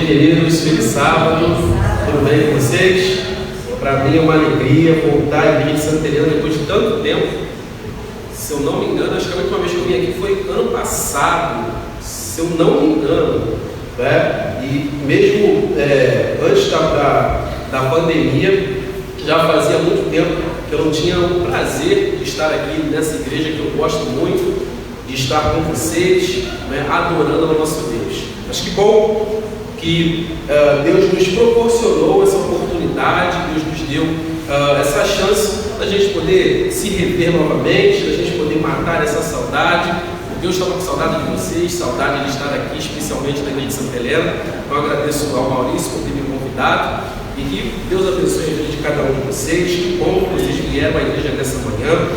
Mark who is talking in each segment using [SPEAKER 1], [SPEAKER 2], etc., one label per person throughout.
[SPEAKER 1] dia, queridos. Feliz sábado. Tudo bem com vocês? Para mim é uma alegria voltar à Igreja de Santa Helena depois de tanto tempo. Se eu não me engano, acho que a última vez que eu vim aqui foi ano passado, se eu não me engano, né? E mesmo antes da pandemia, já fazia muito tempo que eu não tinha o prazer de estar aqui nessa igreja que eu gosto muito, de estar com vocês, né, adorando ao nosso Deus. Mas que bom que Deus nos proporcionou essa oportunidade, Deus nos deu essa chance da gente poder se rever novamente, da gente poder matar essa saudade. Deus estava com saudade de vocês, saudade de estar aqui, especialmente na Igreja de Santa Helena. Então eu agradeço ao Maurício por ter me convidado e que Deus abençoe a vida de cada um de vocês. Que bom que vocês vieram à igreja nessa manhã,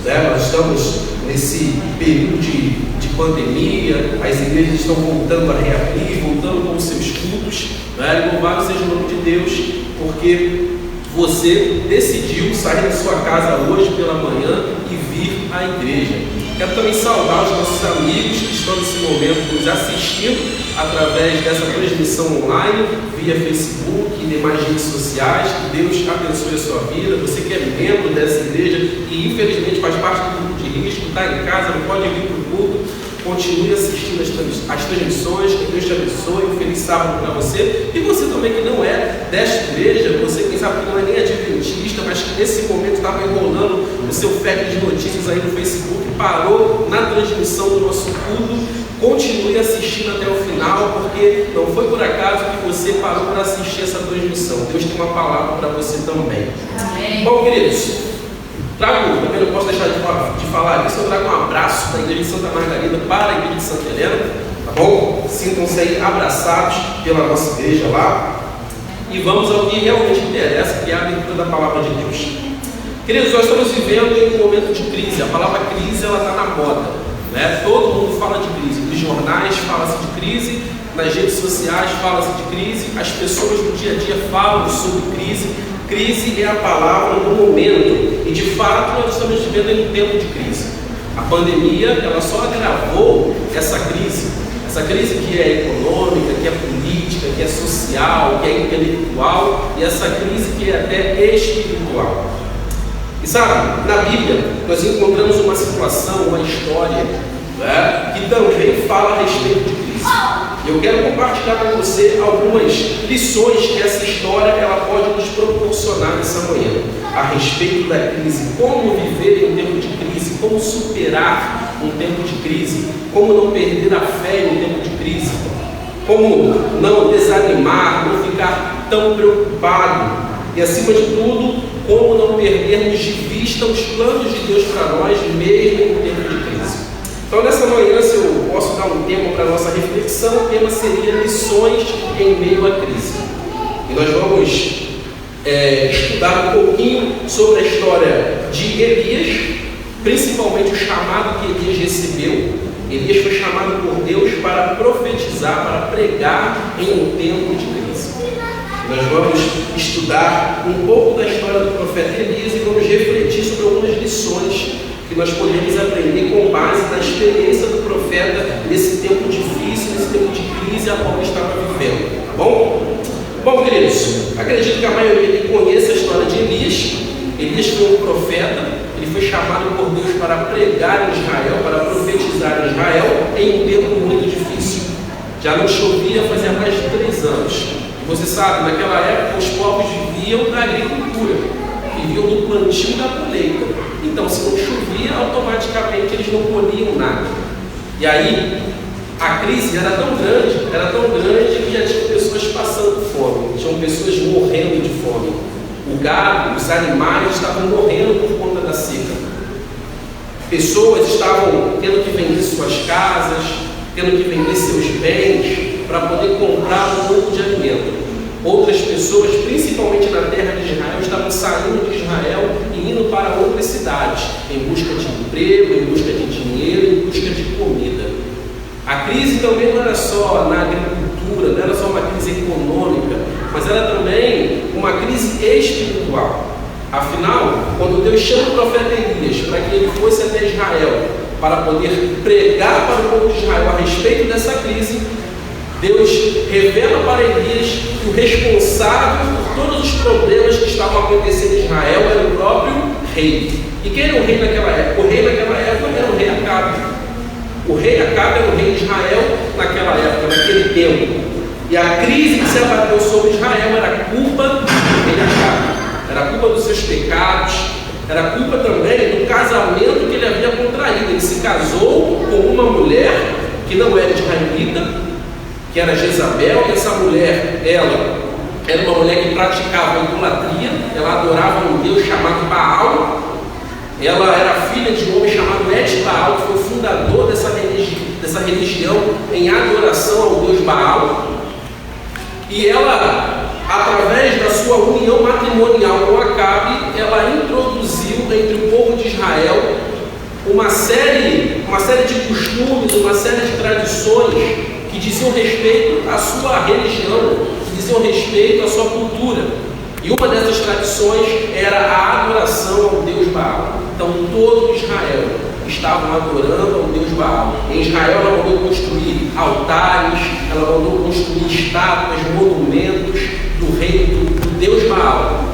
[SPEAKER 1] né? Nós estamos nesse período de pandemia, as igrejas estão voltando a reabrir, voltando com os seus cultos, né? Louvado seja o nome de Deus, porque você decidiu sair da sua casa hoje pela manhã e vir à igreja. Quero também saudar os nossos amigos que estão nesse momento nos assistindo através dessa transmissão online, via Facebook e demais redes sociais. Que Deus abençoe a sua vida. Você que é membro dessa igreja e infelizmente faz parte do grupo de risco, está em casa, não pode vir para o culto, continue assistindo as transmissões. Que Deus te abençoe. Um feliz sábado para você. E você também que não é desta igreja, você quem sabe que não é nem adventista, mas que nesse momento estava enrolando o seu feed de notícias aí no Facebook, parou na transmissão do nosso culto. Continue assistindo até o final, porque não foi por acaso que você parou para assistir essa transmissão. Deus tem uma palavra para você também. Amém. Bom, queridos, também não posso deixar de falar isso, eu trago um abraço da Igreja de Santa Margarida para a Igreja de Santa Helena, tá bom? Sintam-se aí abraçados pela nossa igreja lá. E vamos ao que realmente interessa, que é a abertura da palavra de Deus. Queridos, nós estamos vivendo em um momento de crise. A palavra crise, ela está na moda, né? Todo mundo fala de crise. Nos jornais fala-se de crise, nas redes sociais fala-se de crise, as pessoas no dia a dia falam sobre crise. Crise é a palavra do momento, e de fato nós estamos vivendo em um tempo de crise. A pandemia, ela só agravou essa crise que é econômica, que é política, que é social, que é intelectual, e essa crise que é até espiritual. E sabe, na Bíblia nós encontramos uma situação, uma história, né, que também fala a respeito de crise. Eu quero compartilhar com você algumas lições que essa história ela pode nos proporcionar nessa manhã, a respeito da crise, como viver em um tempo de crise, como superar um tempo de crise, como não perder a fé em um tempo de crise, como não desanimar, não ficar tão preocupado e, acima de tudo, como não perdermos de vista os planos de Deus para nós, mesmo em um tempo de crise. Então, nessa manhã, se eu posso dar um tema para a nossa reflexão, o tema seria lições em meio à crise. E nós vamos estudar um pouquinho sobre a história de Elias, principalmente o chamado que Elias recebeu. Elias foi chamado por Deus para profetizar, para pregar em um tempo de crise. Nós vamos estudar um pouco da história do profeta Elias e vamos refletir sobre algumas lições que nós podemos aprender com base na experiência do profeta nesse tempo difícil, nesse tempo de crise a qual ele estava vivendo, tá bom? Bom, queridos, acredito que a maioria aqui conhece a história de Elias. Elias foi um profeta, ele foi chamado por Deus para pregar em Israel, para profetizar em Israel em um tempo muito difícil. Já não chovia fazia mais de 3 anos. E você sabe, naquela época os povos viviam da agricultura, viviam do plantio da colheita. Então, se não chovia, automaticamente eles não colhiam nada. E aí, a crise era tão grande que já tinha pessoas passando fome, tinham pessoas morrendo de fome. O gado, os animais estavam morrendo por conta da seca. Pessoas estavam tendo que vender suas casas, tendo que vender seus bens para poder comprar um pouco de alimento. Outras pessoas, principalmente na terra de Israel, estavam saindo de Israel e indo para outras cidades, em busca de emprego, em busca de dinheiro, em busca de comida. A crise também não era só na agricultura, não era só uma crise econômica, mas era também uma crise espiritual. Afinal, quando Deus chama o profeta Elias para que ele fosse até Israel, para poder pregar para o povo de Israel a respeito dessa crise, Deus revela para Elias que o responsável por todos os problemas que estavam acontecendo em Israel era o próprio rei. E quem era o rei naquela época? O rei naquela época era o rei Acabe. O rei Acabe era o rei de Israel naquela época, naquele tempo. E a crise que se abateu sobre Israel era culpa do rei Acabe. Era culpa dos seus pecados, era culpa também do casamento que ele havia contraído. Ele se casou com uma mulher que não era israelita, que era Jezabel, e essa mulher, ela era uma mulher que praticava idolatria, ela adorava um deus chamado Baal. Ela era filha de um homem chamado Etbaal, que foi o fundador dessa religião em adoração ao deus Baal. E ela, através da sua união matrimonial com Acabe, ela introduziu entre o povo de Israel uma série de costumes, uma série de tradições que diziam respeito à sua religião, que diziam respeito à sua cultura. E uma dessas tradições era a adoração ao deus Baal. Então todo Israel estavam adorando ao deus Baal. Em Israel ela mandou construir altares, ela mandou construir estátuas, monumentos do reino do deus Baal.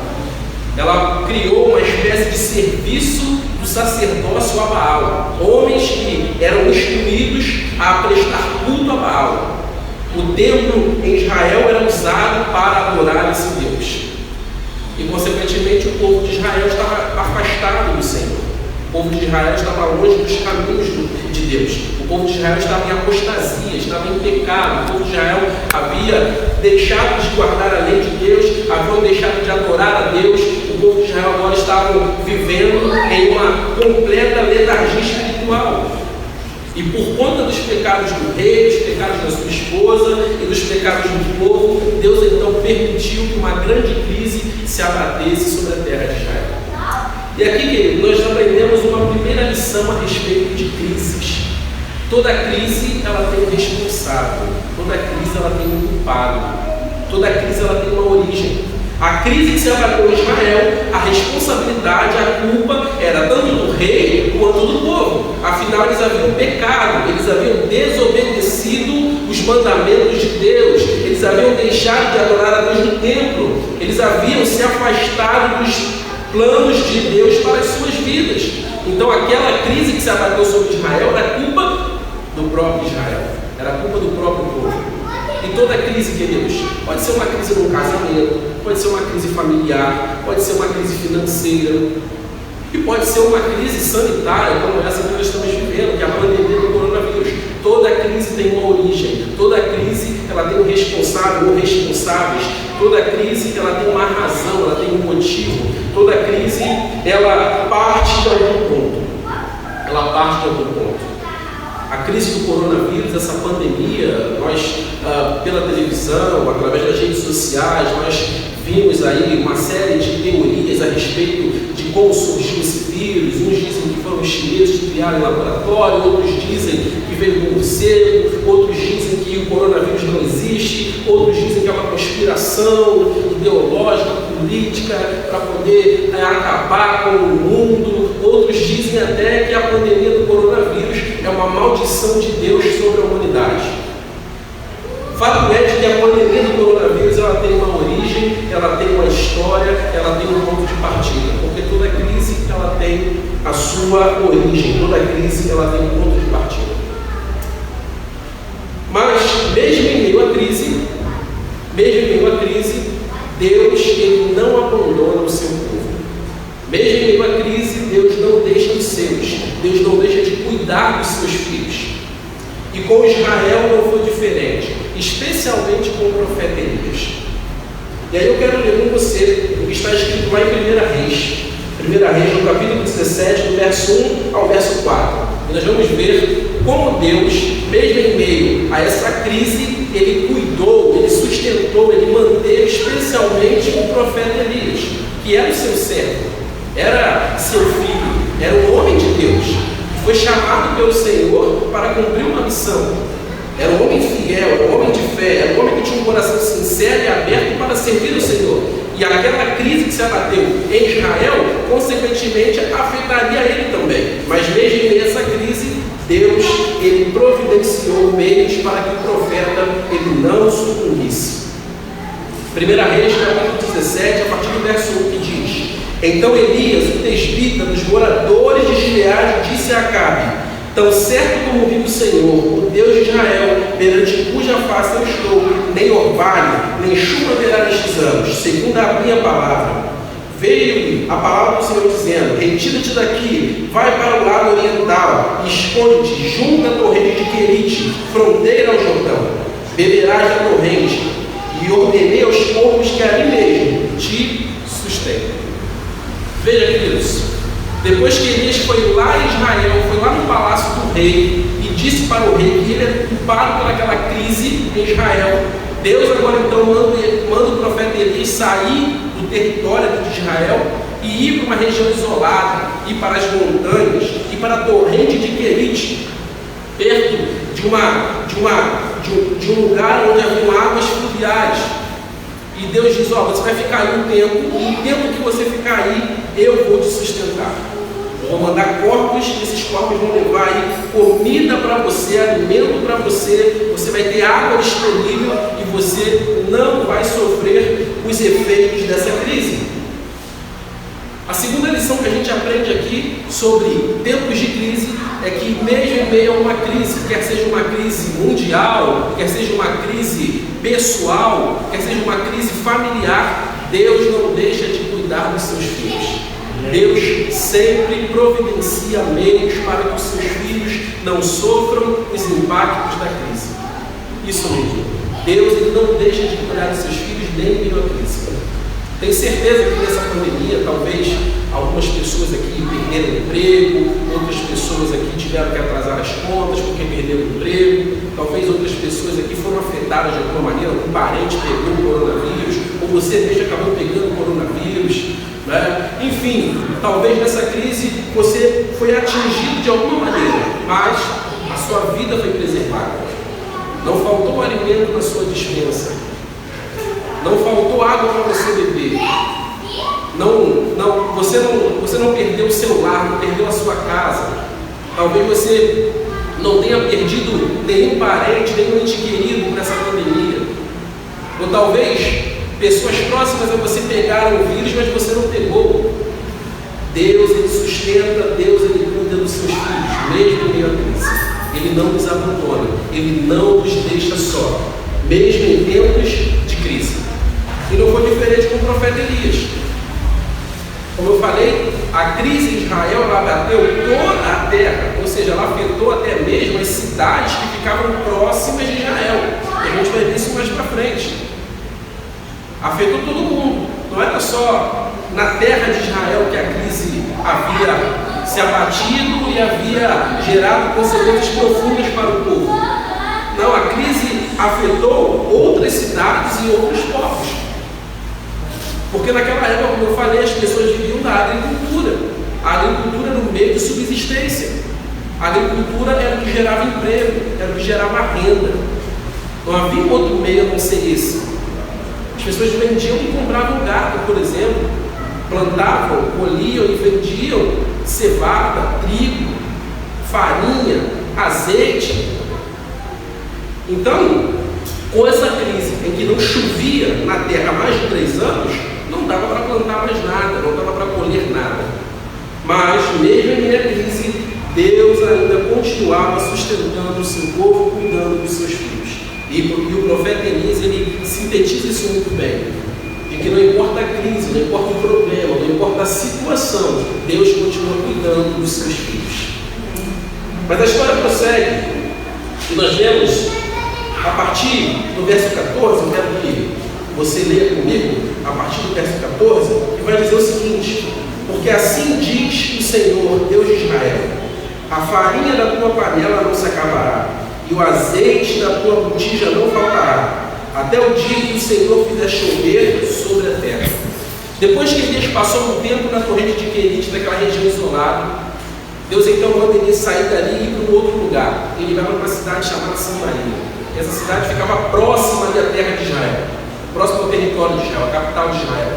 [SPEAKER 1] Ela criou uma espécie de serviço do sacerdócio a Baal. Homens que eram instruídos a prestar culto a Baal. O templo em Israel era usado para adorar esse Deus. E, consequentemente, o povo de Israel estava afastado do Senhor. O povo de Israel estava longe dos caminhos de Deus. O povo de Israel estava em apostasia, estava em pecado. O povo de Israel havia deixado de guardar a lei de Deus, haviam deixado de adorar a Deus. O povo de Israel agora estava vivendo em uma completa letargia espiritual. E por conta dos pecados do rei, dos pecados da sua esposa e dos pecados do povo, Deus então permitiu que uma grande crise se abatesse sobre a terra de Israel. E aqui, querido, nós aprendemos uma primeira lição a respeito de crises. Toda crise ela tem um responsável, toda crise ela tem um culpado, toda crise ela tem uma origem. A crise que se abateu em Israel, a responsabilidade, a culpa era tanto do rei quanto do povo. Afinal, eles haviam pecado, eles haviam desobedecido os mandamentos de Deus, eles haviam deixado de adorar a Deus no templo, eles haviam se afastado dos planos de Deus para as suas vidas. Então, aquela crise que se abateu sobre Israel era culpa do próprio Israel, era culpa do próprio povo. E toda crise, queridos, pode ser uma crise no casamento, pode ser uma crise familiar, pode ser uma crise financeira, e pode ser uma crise sanitária, como essa que nós estamos vivendo, que é a pandemia do coronavírus. Toda crise tem uma origem, toda crise ela tem um responsável ou responsáveis, toda crise ela tem uma razão, ela tem um motivo, toda crise ela parte de algum ponto. Ela parte de algum ponto. A crise do coronavírus, essa pandemia, nós, pela televisão, através das redes sociais, nós vimos aí uma série de teorias a respeito de como surgiu esse vírus. Uns dizem que foram os chineses que criaram em laboratório, outros dizem que veio do morcego, outros dizem que o coronavírus não existe, outros dizem que é uma conspiração ideológica, política, para poder acabar com o mundo. Outros dizem até que a pandemia do coronavírus é uma maldição de Deus sobre a humanidade. O fato é de que a pandemia do coronavírus ela tem uma origem, ela tem uma história, ela tem um ponto de partida, porque toda crise ela tem a sua origem, toda crise ela tem um ponto de partida. Mas mesmo em meio à crise, Deus ele não abandona o seu povo. Mesmo em meio à crise, Deus não deixa os seus, Deus não deixa de cuidar dos seus filhos. E com Israel não foi diferente, especialmente com o profeta Elias. E aí eu quero ler com você o que está escrito lá em 1 Reis. 1 Reis, no capítulo 17, do verso 1 ao verso 4. E nós vamos ver como Deus, mesmo em meio a essa crise, ele cuidou, ele sustentou, ele manteve especialmente o profeta Elias, que era o seu servo, era seu filho, era um homem de Deus, que foi chamado pelo Senhor para cumprir uma missão. Era um homem fiel, era um homem de fé, era um homem que tinha um coração sincero e aberto para servir o Senhor. E aquela crise que se abateu em Israel, consequentemente, afetaria ele também. Mas mesmo nessa crise, Deus, ele providenciou meios para que o profeta ele não sucumbisse. 1 Reis, capítulo 17, a partir do verso 1, que diz: Então Elias, o tesbita dos moradores de Gileade, disse a Acabe: Tão certo como vive o Senhor, o Deus de Israel, perante cuja face eu estou, nem orvalho, nem chuva haverá nestes anos, segundo a minha palavra. Veio-lhe a palavra do Senhor dizendo: Retira-te daqui, vai para o lado oriental, e esconde-te junto à torrente de Querite, fronteira ao Jordão. Beberás da torrente, e ordenei aos povos que ali mesmo te sustentem. Veja, queridos, depois que Elias foi lá em Israel, foi lá no palácio do rei e disse para o rei que ele é culpado por aquela crise em Israel, Deus agora então manda o profeta Elias sair do território de Israel e ir para uma região isolada, ir para as montanhas, ir para a torrente de Querite, perto de um lugar onde haviam águas fluviais. E Deus diz: ó, você vai ficar aí um tempo, e no tempo que você ficar aí, eu vou te sustentar. Eu vou mandar corpos, e esses corpos vão levar aí comida para você, alimento para você, você vai ter água disponível e você não vai sofrer os efeitos dessa crise. A segunda lição que a gente aprende aqui sobre tempos de crise é que mesmo em meio a uma crise, quer seja uma crise mundial, quer seja uma crise pessoal, quer seja uma crise familiar, Deus não deixa de cuidar dos seus filhos. Deus sempre providencia meios para que os seus filhos não sofram os impactos da crise. Isso mesmo. Deus ele não deixa de cuidar dos seus filhos nem em meio à crise. Tenho certeza que nessa pandemia, talvez algumas pessoas aqui perderam o emprego, outras pessoas aqui tiveram que atrasar as contas porque perderam o emprego, talvez outras pessoas aqui foram afetadas de alguma maneira, algum parente pegou o coronavírus, ou você mesmo acabou pegando o coronavírus, né? Enfim, talvez nessa crise você foi atingido de alguma maneira, mas a sua vida foi preservada. Não faltou alimento na sua despensa. Não faltou água para você beber. Você não perdeu o seu lar, não perdeu a sua casa. Talvez você não tenha perdido nenhum parente, nenhum ente querido nessa pandemia. Ou talvez pessoas próximas a você pegaram o vírus, mas você não pegou. Deus, ele sustenta, Deus, ele cuida dos seus filhos, mesmo em meio à crise. Ele não nos abandona, ele não nos deixa só, mesmo em tempos de crise. E não foi diferente com o profeta Elias. Como eu falei, a crise em Israel ela bateu toda a terra, ou seja, ela afetou até mesmo as cidades que ficavam próximas de Israel. E a gente vai ver isso mais para frente. Afetou todo mundo. Não era só na terra de Israel que a crise havia se abatido e havia gerado consequências profundas para o povo. Não, a crise afetou outras cidades e outros povos. Porque naquela época, como eu falei, as pessoas viviam da agricultura. A agricultura era um meio de subsistência. A agricultura era o que gerava emprego, era o que gerava renda. Não havia outro meio a não ser esse. As pessoas vendiam e compravam gado, por exemplo. Plantavam, colhiam e vendiam cevada, trigo, farinha, azeite. Então, com essa crise em que não chovia na terra há mais de 3 anos, não dava para plantar mais nada, não dava para colher nada. Mas, mesmo em meio à crise, Deus ainda continuava sustentando o seu povo, cuidando dos seus filhos. E o profeta Elias, ele sintetiza isso muito bem. De que não importa a crise, não importa o problema, não importa a situação, Deus continua cuidando dos seus filhos. Mas a história prossegue. E nós vemos, a partir do verso 14, eu quero que você leia comigo, a partir do verso 14, que vai dizer o seguinte: porque assim diz o Senhor, Deus de Israel: a farinha da tua panela não se acabará, e o azeite da tua botija não faltará, até o dia que o Senhor fizer chover sobre a terra. Depois que Elias passou um tempo na torrente de Querite, naquela região isolada, Deus então manda ele sair dali e ir para um outro lugar. Ele vai para uma cidade chamada Samaria. Essa cidade ficava próxima da terra de Israel, próximo ao território de Israel, a capital de Israel.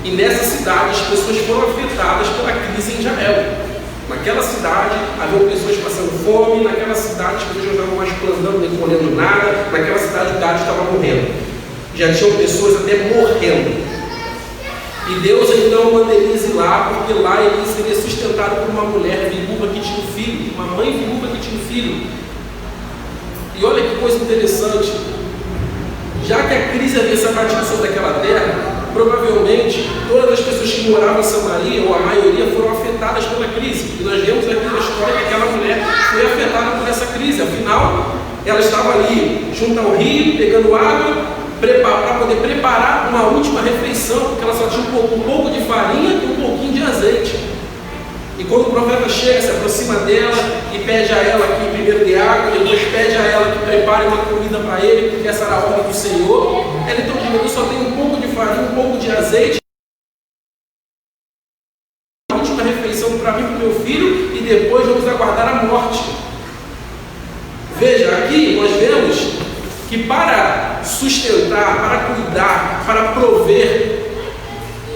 [SPEAKER 1] E nessa cidade as pessoas foram afetadas pela crise em Israel. Naquela cidade havia pessoas passando fome, naquela cidade as pessoas não estavam mais plantando nem colhendo nada, naquela cidade o gado estava morrendo. Já tinham pessoas até morrendo. E Deus então manda Elise lá, porque lá ele seria sustentado por uma mulher viúva que tinha um filho, uma mãe viúva que tinha um filho. E olha que coisa interessante, já que a crise havia se abatido sobre aquela terra, provavelmente todas as pessoas que moravam em Samaria, ou a maioria, foram afetadas pela crise. E nós vemos aqui na história que aquela mulher foi afetada por essa crise. Afinal, ela estava ali junto ao rio, pegando água, para poder preparar uma última refeição, porque ela só tinha um pouco de farinha e um pouquinho de azeite. E quando o profeta chega, se aproxima dela e pede a ela que primeiro dê água, depois pede a ela que prepare uma comida para ele, porque essa era a ordem do Senhor, ela então diz: eu só tenho um pouco de farinha, um pouco de azeite, a última refeição para mim e para o meu filho, e depois vamos aguardar a morte. Veja, aqui nós vemos que para sustentar, para cuidar, para prover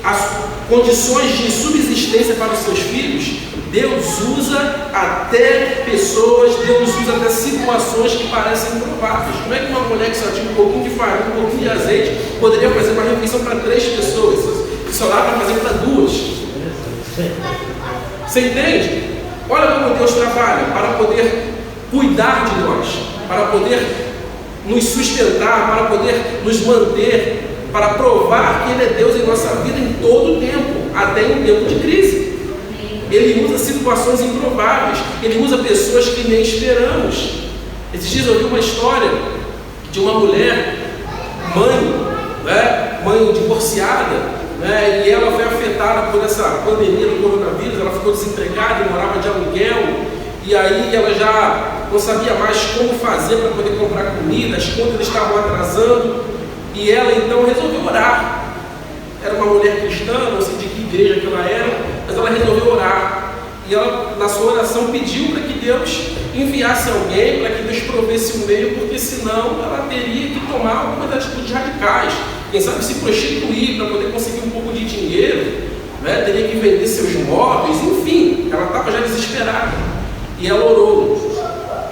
[SPEAKER 1] as condições de subsistência para os seus filhos, Deus usa até pessoas, Deus usa até situações que parecem improváveis. Como é que uma mulher que só tinha um pouquinho de farinha, um pouquinho de azeite, poderia fazer uma refeição para 3 pessoas, que só dá para fazer para 2? Você entende? Olha como Deus trabalha para poder cuidar de nós, para poder nos sustentar, para poder nos manter, para provar que Ele é Deus em nossa vida em todo o tempo, até em tempo de crise. Ele usa situações improváveis, Ele usa pessoas que nem esperamos. Esses dias eu vi uma história de uma mulher, mãe divorciada, e ela foi afetada por essa pandemia do coronavírus. Ela ficou desempregada e morava de aluguel, e aí ela já não sabia mais como fazer para poder comprar comida, as contas estavam atrasando, e ela então resolveu orar. Era uma mulher cristã, não sei de que igreja que ela era, mas ela resolveu orar. E ela, na sua oração, pediu para que Deus enviasse alguém, para que Deus provesse um meio, porque senão ela teria que tomar algumas atitudes radicais. Quem sabe se prostituir para poder conseguir um pouco de dinheiro, teria que vender seus móveis, enfim, ela estava já desesperada. E ela orou.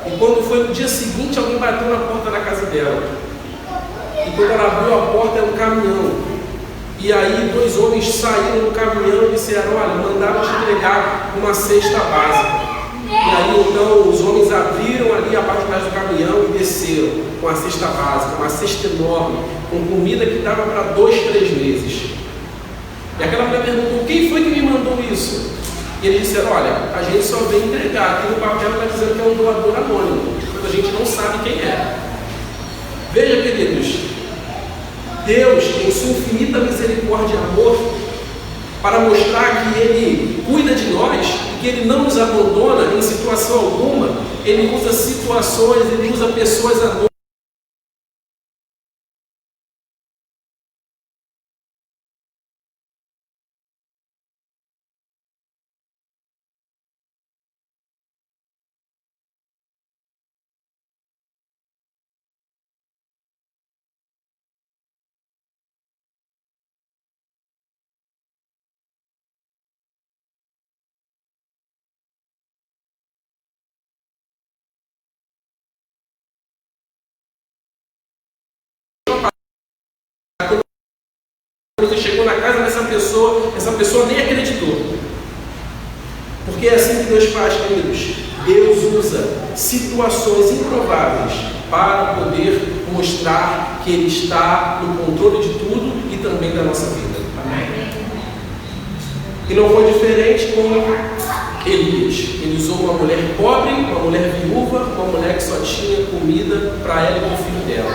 [SPEAKER 1] E quando foi no dia seguinte, alguém bateu na porta da casa dela. E quando ela abriu a porta, era um caminhão. E aí 2 homens saíram do caminhão e disseram: olha, mandaram te entregar uma cesta básica. E aí então os homens abriram ali a parte de trás do caminhão e desceram com a cesta básica, uma cesta enorme, com comida que dava para 2, 3 meses. E aquela mulher perguntou: quem foi que me mandou isso? E eles disseram: olha, a gente só veio entregar, aqui no papel está dizendo que é um doador anônimo, mas a gente não sabe quem é. Veja, queridos, Deus, em sua infinita misericórdia e amor, para mostrar que Ele cuida de nós e que Ele não nos abandona em situação alguma, Ele usa situações, Ele usa pessoas anônimas. Você chegou na casa dessa pessoa, essa pessoa nem acreditou. Porque é assim que Deus faz, queridos. Deus usa situações improváveis para poder mostrar que Ele está no controle de tudo e também da nossa vida. Amém? E não foi diferente com Elias. Ele usou uma mulher pobre, uma mulher viúva, uma mulher que só tinha comida para ela e para o filho dela.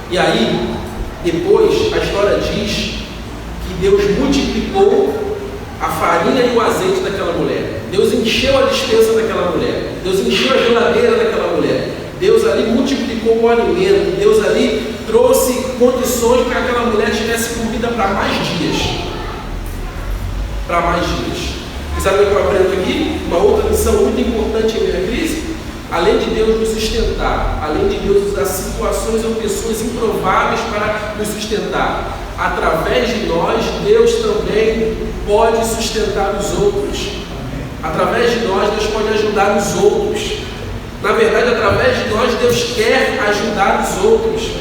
[SPEAKER 1] E aí, depois, a história diz que Deus multiplicou a farinha e o azeite daquela mulher. Deus encheu a despensa daquela mulher. Deus encheu a geladeira daquela mulher. Deus ali multiplicou o alimento. Deus ali trouxe condições para que aquela mulher tivesse comida para mais dias. Para mais dias. E sabe o que eu aprendo aqui? Uma outra lição muito importante em minha crise. Além de Deus nos sustentar, além de Deus usar situações ou pessoas improváveis para nos sustentar, através de nós, Deus também pode sustentar os outros. Através de nós, Deus pode ajudar os outros. Na verdade, através de nós, Deus quer ajudar os outros.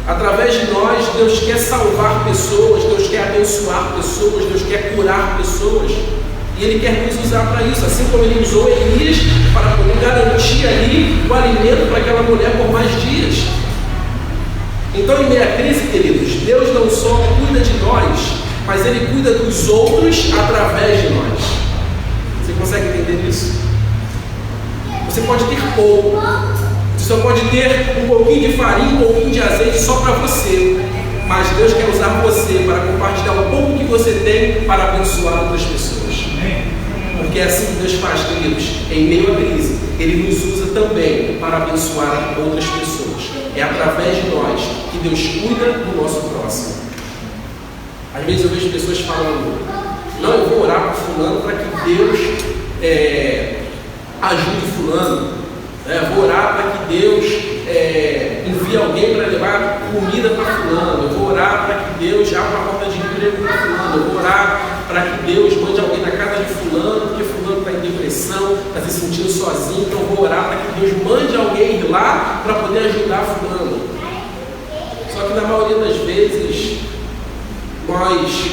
[SPEAKER 1] Através de nós, Deus quer salvar pessoas, Deus quer abençoar pessoas, Deus quer curar pessoas. E Ele quer nos usar para isso, assim como Ele usou Elias para poder garantir ali o alimento para aquela mulher por mais dias. Então, em meio à crise, queridos, Deus não só cuida de nós, mas Ele cuida dos outros através de nós. Você consegue entender isso? Você pode ter pouco, você só pode ter um pouquinho de farinha, um pouquinho de azeite só para você, mas Deus quer usar você para compartilhar o pouco que você tem para abençoar outras pessoas. Porque é assim que Deus faz, queridos. Em meio à crise, Ele nos usa também para abençoar outras pessoas. É através de nós que Deus cuida do nosso próximo. Às vezes eu vejo pessoas falando: não, eu vou orar para fulano para que Deus ajude fulano. Vou orar para que Deus envie alguém para levar comida para fulano. Eu vou orar para que Deus abra a porta de emprego para fulano. Eu vou orar para que Deus mande alguém na casa de fulano, porque fulano está em depressão, está se sentindo sozinho. Então eu vou orar para que Deus mande alguém ir lá para poder ajudar fulano. Só que na maioria das vezes nós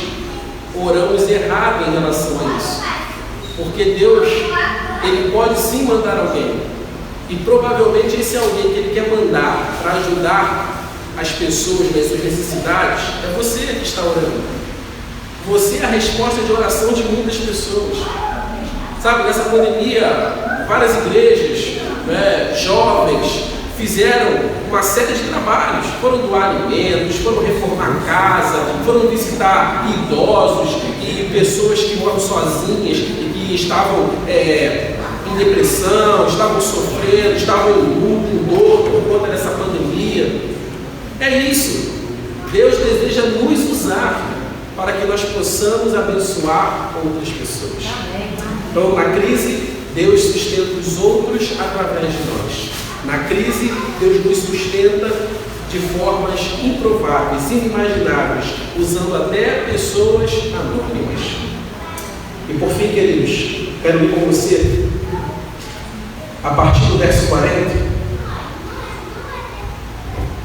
[SPEAKER 1] oramos errado em relação a isso. Porque Deus, Ele pode sim mandar alguém. E provavelmente esse alguém que Ele quer mandar para ajudar as pessoas nas suas necessidades é você que está orando. Você é a resposta de oração de muitas pessoas. Sabe, nessa pandemia, várias igrejas, jovens, fizeram uma série de trabalhos. Foram doar alimentos, foram reformar casa, foram visitar idosos e pessoas que moram sozinhas e que estavam em depressão, estavam sofrendo, estavam em luto, em dor por conta dessa pandemia. É isso. Deus deseja nos usar para que nós possamos abençoar outras pessoas. Então, na crise, Deus sustenta os outros através de nós. Na crise, Deus nos sustenta de formas improváveis, inimagináveis, usando até pessoas anônimas. E por fim, queridos, quero ir com você a partir do verso 40,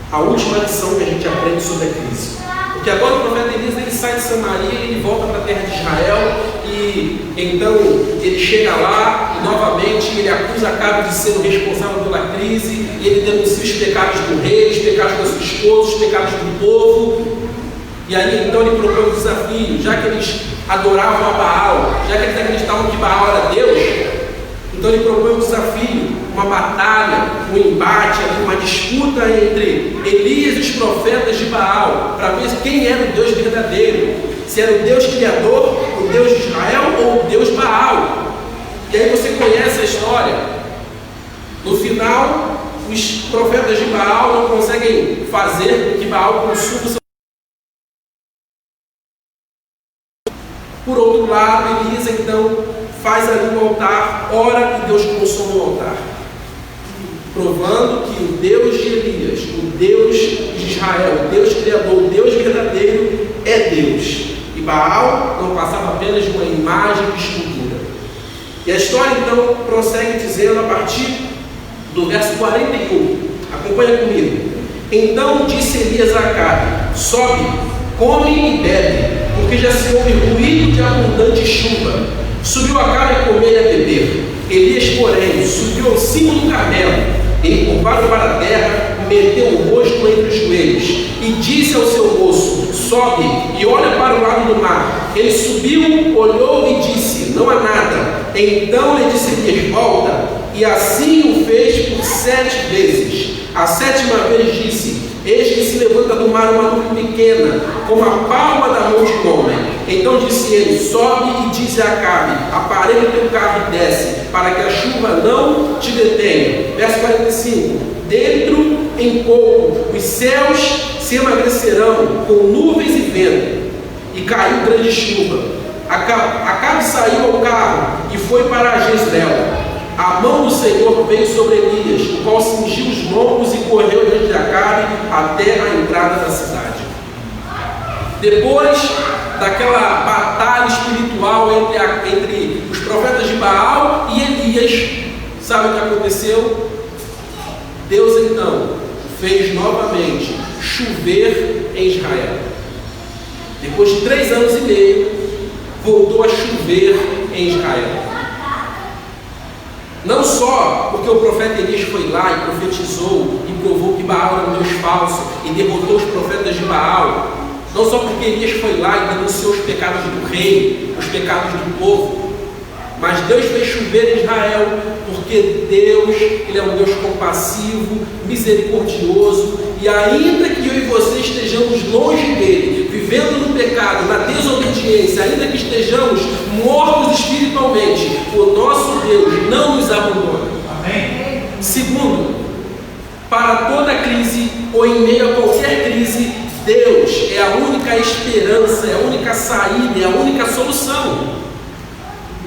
[SPEAKER 1] a última lição que a gente aprende sobre a crise. Porque agora o profeta Elias, ele sai de Samaria e ele volta para a terra de Israel, e então ele chega lá e novamente ele acusa Acabe de ser o responsável pela crise, e ele denuncia os pecados do rei, os pecados da sua esposa, os pecados do povo. E aí então ele propõe um desafio: já que eles adoravam a Baal, já que eles acreditavam que Baal era Deus, então ele propõe um desafio, uma batalha, um embate, uma disputa entre Elias e os profetas de Baal, para ver quem era o Deus verdadeiro, se era o Deus criador, o Deus de Israel ou o Deus Baal. E aí você conhece a história. No final, os profetas de Baal não conseguem fazer com que Baal consuma o seu. Por outro lado, Elias então faz ali um altar, ora e Deus consome o altar, provando que o Deus de Elias, o Deus de Israel, o Deus criador, o Deus verdadeiro é Deus. E Baal não passava apenas de uma imagem de escultura. E a história então prossegue dizendo a partir do verso 41. Acompanha comigo. Então disse Elias a Acabe: sobe, come e bebe, porque já se ouve ruído de abundante chuva. Subiu Acabe a comer e a beber. Elias, porém, subiu ao cimo do Carmelo, encurvado para a terra, meteu o rosto entre os joelhos e disse ao seu moço: sobe e olha para o lado do mar. Ele subiu, olhou e disse: não há nada. Então lhe disse Elias: volta. E assim o fez por 7 vezes. A 7ª vez disse: eis que se levanta do mar uma nuvem pequena, como a palma da mão de um homem. Então disse ele: sobe e diz a Acabe: aparelha o teu carro e desce, para que a chuva não te detenha. Verso 45. Dentro em pouco os céus se emagrecerão com nuvens e vento, e caiu grande chuva. Acabe saiu ao carro e foi para Jezreel. A mão do Senhor veio sobre Elias, o qual cingiu os lombos e correu diante de Acabe até a entrada da cidade. Depois daquela batalha espiritual entre os profetas de Baal e Elias. Sabe o que aconteceu? Deus então fez novamente chover em Israel. Depois de 3 anos e meio, voltou a chover em Israel. Não só porque o profeta Elias foi lá e profetizou e provou que Baal era um Deus falso e derrotou os profetas de Baal. Não só porque Elias foi lá e denunciou os pecados do rei, os pecados do povo. Mas Deus fez chover em Israel porque Deus, Ele é um Deus compassivo, misericordioso. E ainda que eu e você estejamos longe dEle, vivendo no pecado, na desobediência, ainda que estejamos mortos espiritualmente, o nosso Deus não nos abandona.
[SPEAKER 2] Amém.
[SPEAKER 1] Segundo, para toda crise ou em meio a qualquer crise, Deus é a única esperança, é a única saída, é a única solução.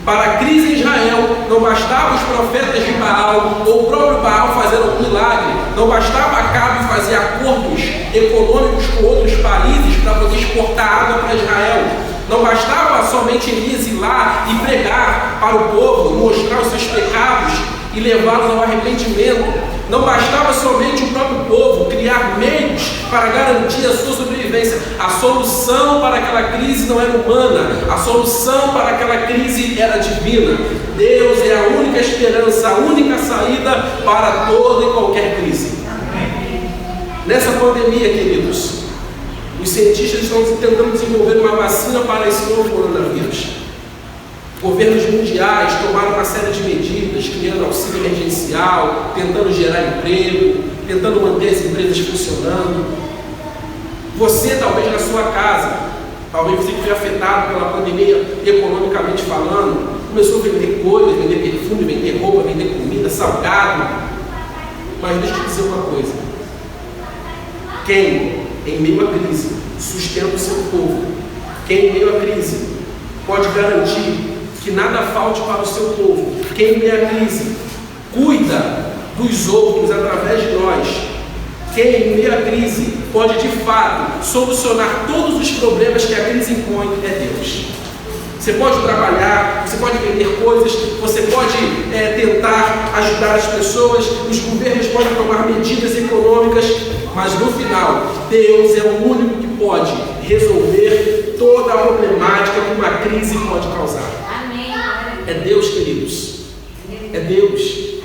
[SPEAKER 1] Para a crise em Israel, não bastava os profetas de Baal ou o próprio Baal fazer um milagre, não bastava Acabe fazer acordos econômicos com outros países para poder exportar água para Israel, não bastava somente Elias ir lá e pregar para o povo, mostrar os seus pecados e levá-los ao arrependimento. Não bastava somente o próprio povo criar meios para garantir a sua sobrevivência. A solução para aquela crise não era humana, a solução para aquela crise era divina. Deus é a única esperança, a única saída para toda e qualquer crise. Nessa pandemia, queridos, os cientistas estão tentando desenvolver uma vacina para esse novo coronavírus. Governos mundiais tomaram uma série de medidas, criando auxílio emergencial, tentando gerar emprego, tentando manter as empresas funcionando. Você, talvez na sua casa, talvez você que foi afetado pela pandemia, economicamente falando, começou a vender coisas, vender perfume, vender roupa, vender comida, salgado. Mas deixa eu te dizer uma coisa. Quem, em meio à crise, sustenta o seu povo, quem, em meio à crise, pode garantir que nada falte para o seu povo, quem em meio à crise cuida dos outros através de nós, quem em meio à crise pode de fato solucionar todos os problemas que a crise impõe é Deus. Você pode trabalhar, você pode vender coisas, você pode tentar ajudar as pessoas, os governos podem tomar medidas econômicas, mas no final, Deus é o único que pode resolver toda a problemática que uma crise pode causar. É Deus, queridos. É Deus.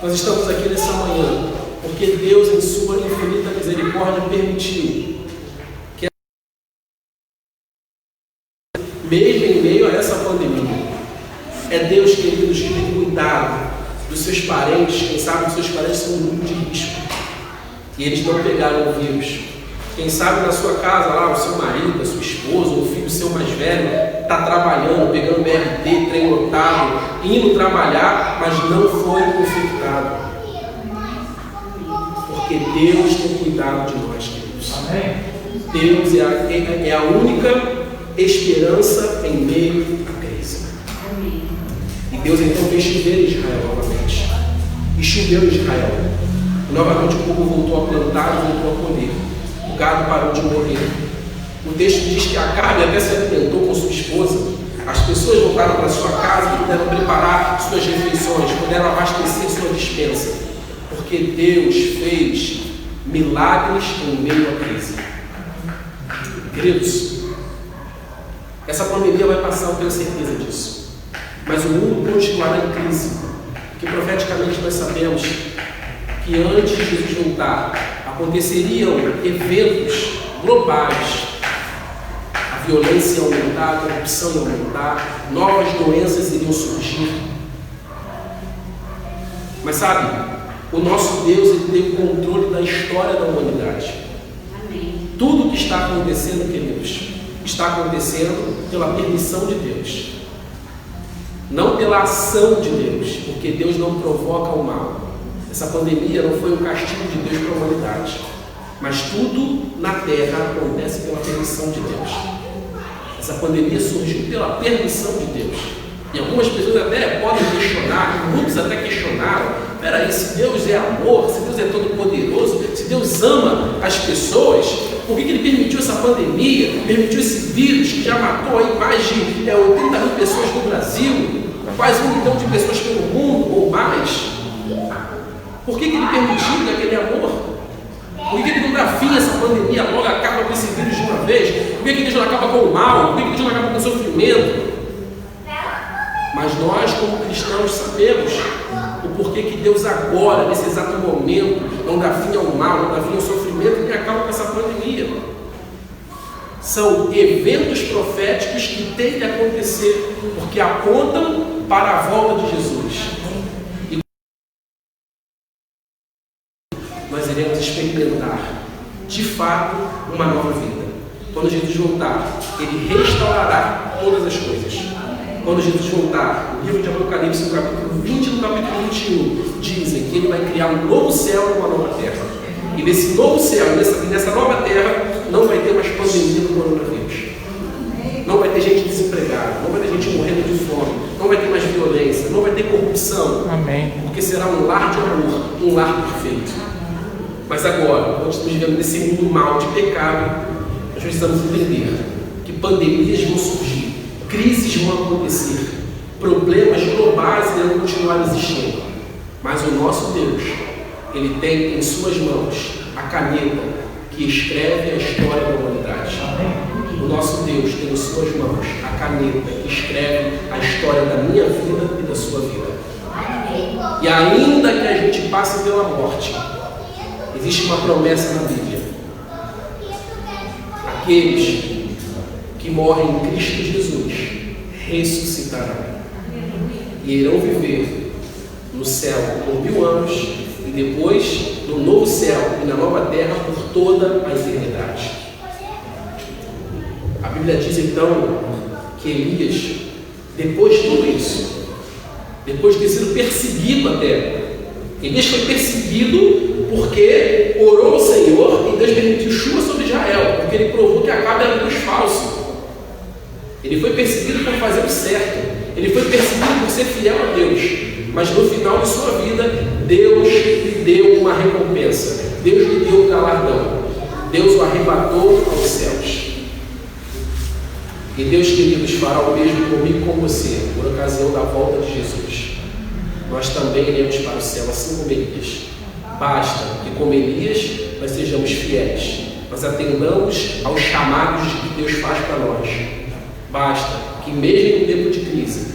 [SPEAKER 1] Nós estamos aqui nessa manhã porque Deus, em sua infinita misericórdia, permitiu que, mesmo em meio a essa pandemia, é Deus, queridos, que tem cuidado dos seus parentes. Quem sabe os seus parentes são um grupo de risco e eles não pegaram o vírus. Quem sabe na sua casa lá, o seu marido, a sua esposa, o filho seu mais velho está trabalhando, pegando BRT, trem lotado, indo trabalhar, mas não foi infectado. Porque Deus tem cuidado de nós, queridos.
[SPEAKER 2] Amém.
[SPEAKER 1] Deus é a única esperança em meio à crise. E Deus então fez chover em Israel novamente. E choveu em Israel. E novamente o povo voltou a plantar e voltou a colher. O gado parou de morrer. O texto diz que Acabe até se alimentou com sua esposa. As pessoas voltaram para sua casa e puderam preparar suas refeições, puderam abastecer sua despensa. Porque Deus fez milagres em meio à crise. Queridos, essa pandemia vai passar, eu tenho certeza disso. Mas o mundo continuará em crise. Porque profeticamente nós sabemos que antes de Jesus voltar, aconteceriam eventos globais. A violência ia aumentar, a corrupção ia aumentar, novas doenças iriam surgir. Mas sabe, o nosso Deus, ele tem o controle da história da humanidade. Amém. Tudo que está acontecendo, queridos, está acontecendo pela permissão de Deus, não pela ação de Deus, porque Deus não provoca o mal. Essa pandemia não foi um castigo de Deus para a humanidade, mas tudo na terra acontece pela permissão de Deus. Essa pandemia surgiu pela permissão de Deus. E algumas pessoas até podem questionar, muitos até questionaram: peraí, se Deus é amor, se Deus é todo poderoso, se Deus ama as pessoas, por que Ele permitiu essa pandemia, permitiu esse vírus que já matou aí mais de 80 mil pessoas no Brasil, quase 1 milhão de pessoas pelo mundo ou mais? Por que Ele permitiu daquele amor? Por que Ele não dá fim a essa pandemia, logo acaba com esse vírus de uma vez? Por que Deus não acaba com o mal? Por que Deus não acaba com o sofrimento? Mas nós, como cristãos, sabemos o porquê que Deus agora, nesse exato momento, não dá fim ao mal, não dá fim ao sofrimento e acaba com essa pandemia. São eventos proféticos que têm que acontecer, porque apontam para a volta de Jesus. E nós iremos experimentar, de fato, uma nova vida. Quando Jesus voltar, Ele restaurará todas as coisas. Quando Jesus voltar, o livro de Apocalipse, no capítulo 20 e no capítulo 21, dizem que Ele vai criar um novo céu e uma nova terra. E nesse novo céu e nessa nova terra, não vai ter mais pandemia do coronavírus. Não vai ter gente desempregada, não vai ter gente morrendo de fome, não vai ter mais violência, não vai ter corrupção.
[SPEAKER 2] Amém.
[SPEAKER 1] Porque será um lar de amor, um lar perfeito. Mas agora, nós estamos vivendo nesse mundo mau de pecado, nós precisamos entender que pandemias vão surgir, crises vão acontecer, problemas globais irão continuar existindo. Mas o nosso Deus, Ele tem em suas mãos a caneta que escreve a história da humanidade. O nosso Deus tem em suas mãos a caneta que escreve a história da minha vida e da sua vida. E ainda que a gente passe pela morte, existe uma promessa na Bíblia. Aqueles que morrem em Cristo Jesus ressuscitarão e irão viver no céu por 1000 anos e depois no novo céu e na nova terra por toda a eternidade. A Bíblia diz então que Elias, depois de tudo isso, depois de ter sido perseguido até, Elias foi perseguido porque orou ao Senhor e Deus permitiu chuva sobre Israel, porque ele provou que Acabe era um Deus falso. Ele foi perseguido por fazer o certo, ele foi perseguido por ser fiel a Deus, mas no final de sua vida, Deus lhe deu uma recompensa, Deus lhe deu um galardão, Deus o arrebatou aos céus. E Deus, queridos, fará o mesmo comigo e com você, por ocasião da volta de Jesus. Nós também iremos para o céu, assim como Elias. Basta que, como Elias, nós sejamos fiéis, nós atendamos aos chamados que Deus faz para nós. Basta que, mesmo em um tempo de crise,